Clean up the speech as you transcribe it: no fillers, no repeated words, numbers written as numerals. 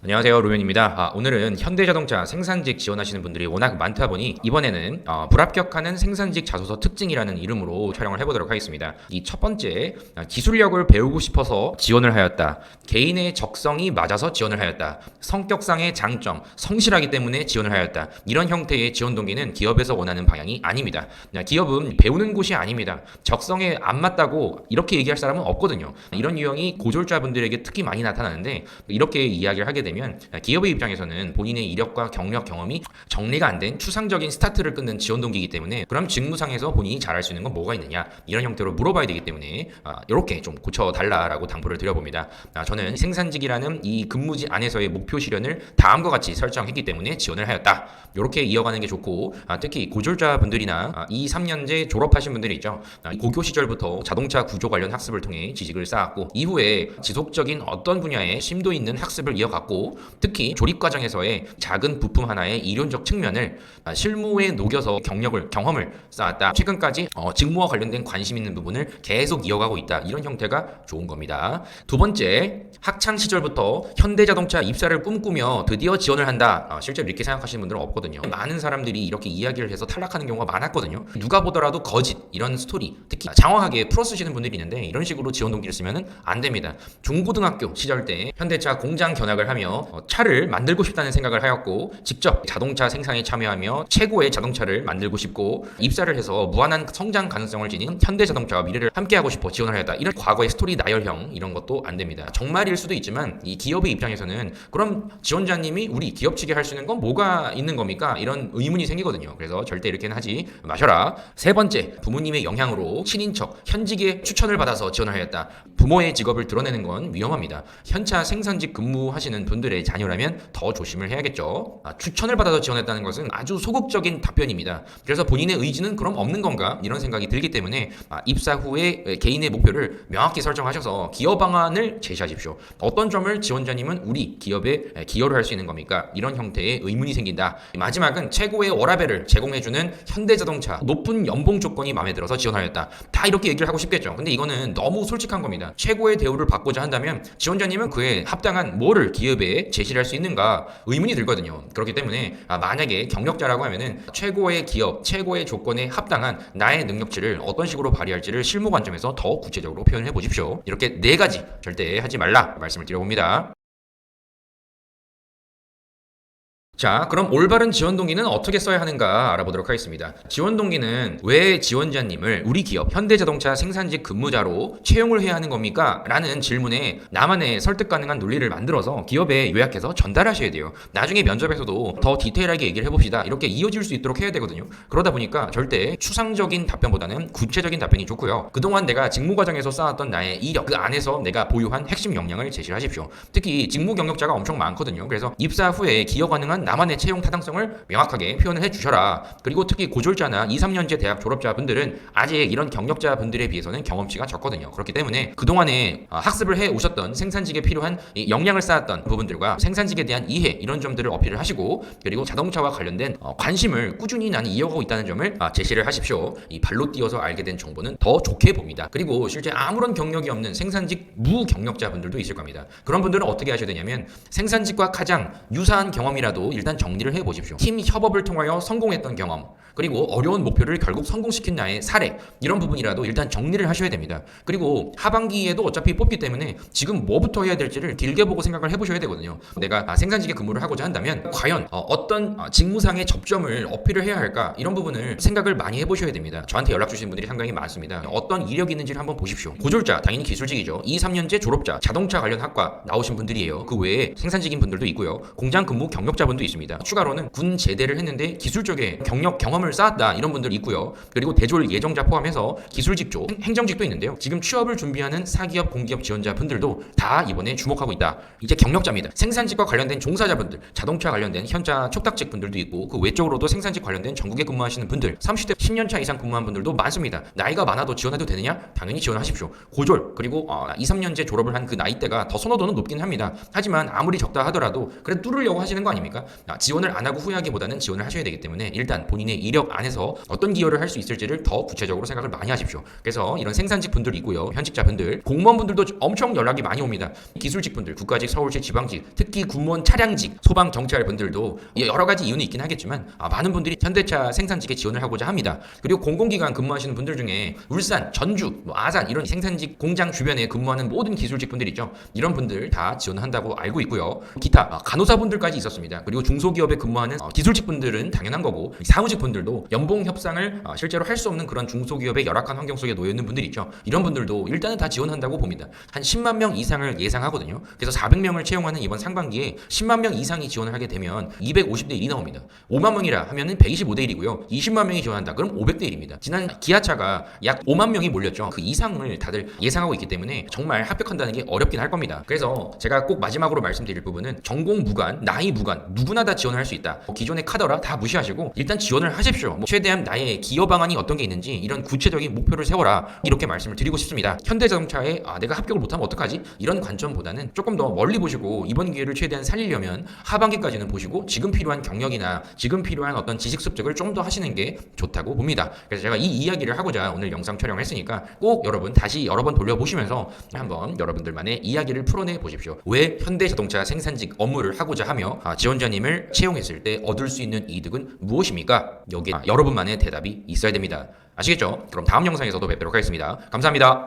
안녕하세요, 로면입니다. 오늘은 현대자동차 생산직 지원하시는 분들이 워낙 많다 보니 이번에는 불합격하는 생산직 자소서 특징이라는 이름으로 촬영을 해보도록 하겠습니다. 이 첫 번째, 기술력을 배우고 싶어서 지원을 하였다. 개인의 적성이 맞아서 지원을 하였다. 성격상의 장점, 성실하기 때문에 지원을 하였다. 이런 형태의 지원 동기는 기업에서 원하는 방향이 아닙니다. 기업은 배우는 곳이 아닙니다. 적성에 안 맞다고 이렇게 얘기할 사람은 없거든요. 이런 유형이 고졸자분들에게 특히 많이 나타나는데, 이렇게 이야기를 하게 되면 기업의 입장에서는 본인의 이력과 경력 경험이 정리가 안 된 추상적인 스타트를 끊는 지원 동기이기 때문에, 그럼 직무상에서 본인이 잘할 수 있는 건 뭐가 있느냐, 이런 형태로 물어봐야 되기 때문에 이렇게 좀 고쳐달라라고 당부를 드려봅니다. 저는 생산직이라는 이 근무지 안에서의 목표 실현을 다음과 같이 설정했기 때문에 지원을 하였다. 이렇게 이어가는 게 좋고, 특히 고졸자분들이나 2, 3년제 졸업하신 분들이 있죠. 고교 시절부터 자동차 구조 관련 학습을 통해 지식을 쌓았고, 이후에 지속적인 어떤 분야에 심도 있는 학습을 이어갔고, 특히 조립 과정에서의 작은 부품 하나의 이론적 측면을 실무에 녹여서 경험을 쌓았다. 최근까지 직무와 관련된 관심 있는 부분을 계속 이어가고 있다. 이런 형태가 좋은 겁니다. 두 번째, 학창 시절부터 현대자동차 입사를 꿈꾸며 드디어 지원을 한다. 실제로 이렇게 생각하시는 분들은 없거든요. 많은 사람들이 이렇게 이야기를 해서 탈락하는 경우가 많았거든요. 누가 보더라도 거짓, 이런 스토리, 특히 장황하게 풀어 쓰시는 분들이 있는데, 이런 식으로 지원 동기를 쓰면 안 됩니다. 중고등학교 시절 때 현대차 공장 견학을 하며 차를 만들고 싶다는 생각을 하였고, 직접 자동차 생산에 참여하며 최고의 자동차를 만들고 싶고, 입사를 해서 무한한 성장 가능성을 지닌 현대자동차와 미래를 함께하고 싶어 지원을 하였다. 이런 과거의 스토리 나열형, 이런 것도 안 됩니다. 정말일 수도 있지만 이 기업의 입장에서는 그럼 지원자님이 우리 기업 측에 할 수 있는 건 뭐가 있는 겁니까? 이런 의문이 생기거든요. 그래서 절대 이렇게는 하지 마셔라. 세 번째, 부모님의 영향으로 친인척, 현직의 추천을 받아서 지원을 하였다. 부모의 직업을 드러내는 건 위험합니다. 현차 생산직 근무하시는 분들의 자녀라면 더 조심을 해야겠죠. 추천을 받아서 지원했다는 것은 아주 소극적인 답변입니다. 그래서 본인의 의지는 그럼 없는 건가? 이런 생각이 들기 때문에 입사 후에 개인의 목표를 명확히 설정하셔서 기여 방안을 제시하십시오. 어떤 점을 지원자님은 우리 기업에 기여를 할 수 있는 겁니까? 이런 형태의 의문이 생긴다. 마지막은 최고의 워라밸을 제공해주는 현대자동차 높은 연봉 조건이 마음에 들어서 지원하였다. 다 이렇게 얘기를 하고 싶겠죠. 근데 이거는 너무 솔직한 겁니다. 최고의 대우를 받고자 한다면 지원자님은 그에 합당한 뭐를 기업에 제시를 할 수 있는가 의문이 들거든요. 그렇기 때문에 만약에 경력자라고 하면은 최고의 기업, 최고의 조건에 합당한 나의 능력치를 어떤 식으로 발휘할지를 실무 관점에서 더 구체적으로 표현해 보십시오. 이렇게 네 가지 절대 하지 말라 말씀을 드려봅니다. 자, 그럼 올바른 지원 동기는 어떻게 써야 하는가 알아보도록 하겠습니다. 지원 동기는 왜 지원자님을 우리 기업 현대자동차 생산직 근무자로 채용을 해야 하는 겁니까? 라는 질문에 나만의 설득 가능한 논리를 만들어서 기업에 요약해서 전달하셔야 돼요. 나중에 면접에서도 더 디테일하게 얘기를 해봅시다. 이렇게 이어질 수 있도록 해야 되거든요. 그러다 보니까 절대 추상적인 답변보다는 구체적인 답변이 좋고요. 그동안 내가 직무 과정에서 쌓았던 나의 이력, 그 안에서 내가 보유한 핵심 역량을 제시를 하십시오. 특히 직무 경력자가 엄청 많거든요. 그래서 입사 후에 기여 가능한 나만의 채용 타당성을 명확하게 표현을 해주셔라. 그리고 특히 고졸자나 2, 3년제 대학 졸업자분들은 아직 이런 경력자분들에 비해서는 경험치가 적거든요. 그렇기 때문에 그동안에 학습을 해 오셨던 생산직에 필요한 이 역량을 쌓았던 부분들과 생산직에 대한 이해, 이런 점들을 어필을 하시고, 그리고 자동차와 관련된 관심을 꾸준히 나는 이어가고 있다는 점을 제시를 하십시오. 이 발로 뛰어서 알게 된 정보는 더 좋게 봅니다. 그리고 실제 아무런 경력이 없는 생산직 무경력자분들도 있을 겁니다. 그런 분들은 어떻게 하셔야 되냐면, 생산직과 가장 유사한 경험이라도 일단 정리를 해보십시오. 팀 협업을 통하여 성공했던 경험, 그리고 어려운 목표를 결국 성공시킨 나의 사례, 이런 부분이라도 일단 정리를 하셔야 됩니다. 그리고 하반기에도 어차피 뽑기 때문에 지금 뭐부터 해야 될지를 길게 보고 생각을 해보셔야 되거든요. 내가 생산직에 근무를 하고자 한다면 과연 어떤 직무상의 접점을 어필을 해야 할까, 이런 부분을 생각을 많이 해보셔야 됩니다. 저한테 연락 주시는 분들이 상당히 많습니다. 어떤 이력이 있는지를 한번 보십시오. 고졸자, 당연히 기술직이죠. 2, 3년제 졸업자, 자동차 관련 학과 나오신 분들이에요. 그 외에 생산직인 분들도 있고요. 공장 근무 경력자분도 있습니다. 추가로는 군 제대를 했는데 기술 쪽에 경험을 쌓았다, 이런 분들 있고요. 그리고 대졸 예정자 포함해서 기술직 쪽, 행정직도 있는데요. 지금 취업을 준비하는 사기업, 공기업 지원자분들도 다 이번에 주목하고 있다. 이제 경력자입니다. 생산직과 관련된 종사자분들, 자동차 관련된 현자 촉탁직 분들도 있고, 그 외적으로도 생산직 관련된 전국에 근무하시는 분들, 30대 10년차 이상 근무한 분들도 많습니다. 나이가 많아도 지원해도 되느냐? 당연히 지원하십시오. 고졸, 그리고 2, 3년제 졸업을 한 그 나이대가 더 선호도는 높긴 합니다. 하지만 아무리 적다 하더라도 그래도 뚫으려고 하시는 거 아닙니까? 지원을 안 하고 후회하기보다는 지원을 하셔야 되기 때문에 일단 본인의 이력 안에서 어떤 기여를 할 수 있을지를 더 구체적으로 생각을 많이 하십시오. 그래서 이런 생산직 분들 있고요, 현직자 분들, 공무원 분들도 엄청 연락이 많이 옵니다. 기술직 분들, 국가직, 서울시, 지방직, 특히 군무원 차량직, 소방, 경찰 분들도 여러 가지 이유는 있긴 하겠지만 많은 분들이 현대차 생산직에 지원을 하고자 합니다. 그리고 공공기관 근무하시는 분들 중에 울산, 전주, 아산 이런 생산직 공장 주변에 근무하는 모든 기술직 분들 있죠. 이런 분들 다 지원한다고 알고 있고요. 기타 간호사분들까지 있었습니다. 그리고 중소기업에 근무하는 기술직 분들은 당연한 거고, 사무직 분들도 연봉 협상을 실제로 할 수 없는 그런 중소기업의 열악한 환경 속에 놓여 있는 분들이 있죠. 이런 분들도 일단은 다 지원한다고 봅니다. 한 10만 명 이상을 예상하거든요. 그래서 400명을 채용하는 이번 상반기에 10만 명 이상이 지원을 하게 되면 250대 1이 나옵니다. 5만 명이라 하면은 125대 1이고요. 20만 명이 지원한다. 그럼 500대 1입니다. 지난 기아차가 약 5만 명이 몰렸죠. 그 이상을 다들 예상하고 있기 때문에 정말 합격한다는 게 어렵긴 할 겁니다. 그래서 제가 꼭 마지막으로 말씀드릴 부분은 전공 무관, 나이 무관, 누구나 다 지원을 할 수 있다. 기존의 카더라 다 무시하시고 일단 지원을 하십시오. 최대한 나의 기여 방안이 어떤 게 있는지 이런 구체적인 목표를 세워라. 이렇게 말씀을 드리고 싶습니다. 현대자동차에 내가 합격을 못하면 어떡하지? 이런 관점보다는 조금 더 멀리 보시고 이번 기회를 최대한 살리려면 하반기까지는 보시고 지금 필요한 경력이나 지금 필요한 어떤 지식 습득을 좀 더 하시는 게 좋다고 봅니다. 그래서 제가 이 이야기를 하고자 오늘 영상 촬영을 했으니까 꼭 여러분 다시 여러 번 돌려보시면서 한번 여러분들만의 이야기를 풀어내 보십시오. 왜 현대자동차 생산직 업무를 하고자 하며 지원자님을 채용했을 때 얻을 수 있는 이득은 무엇입니까? 여기에 여러분만의 대답이 있어야 됩니다. 아시겠죠? 그럼 다음 영상에서도 뵙도록 하겠습니다. 감사합니다.